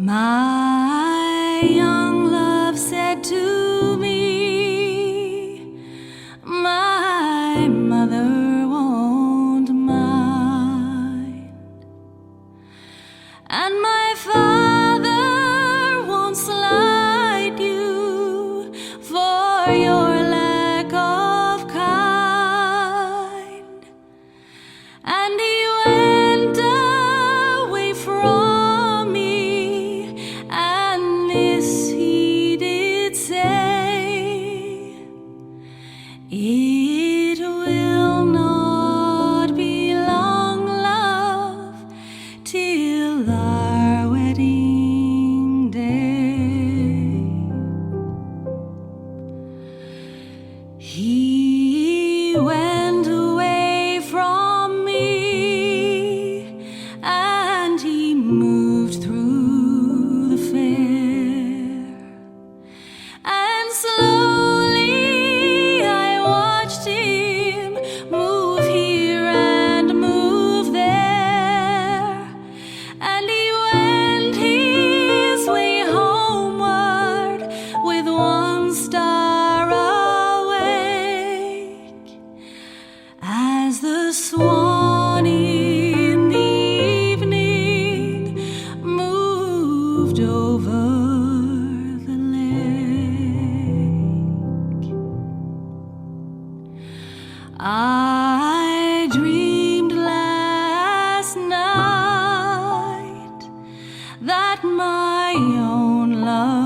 My young love said to me, my mother won't mind, and my father won't slight you for your lack of kind. And he went away from me, and this he did say, it will not be long, love, till our wedding day. He went away from me, and he moved through the fair, and slowly I watched him move here and move there, and he went his way homeward with one star awake, as the swan in the evening moved over the lake. I dreamed last night that my own love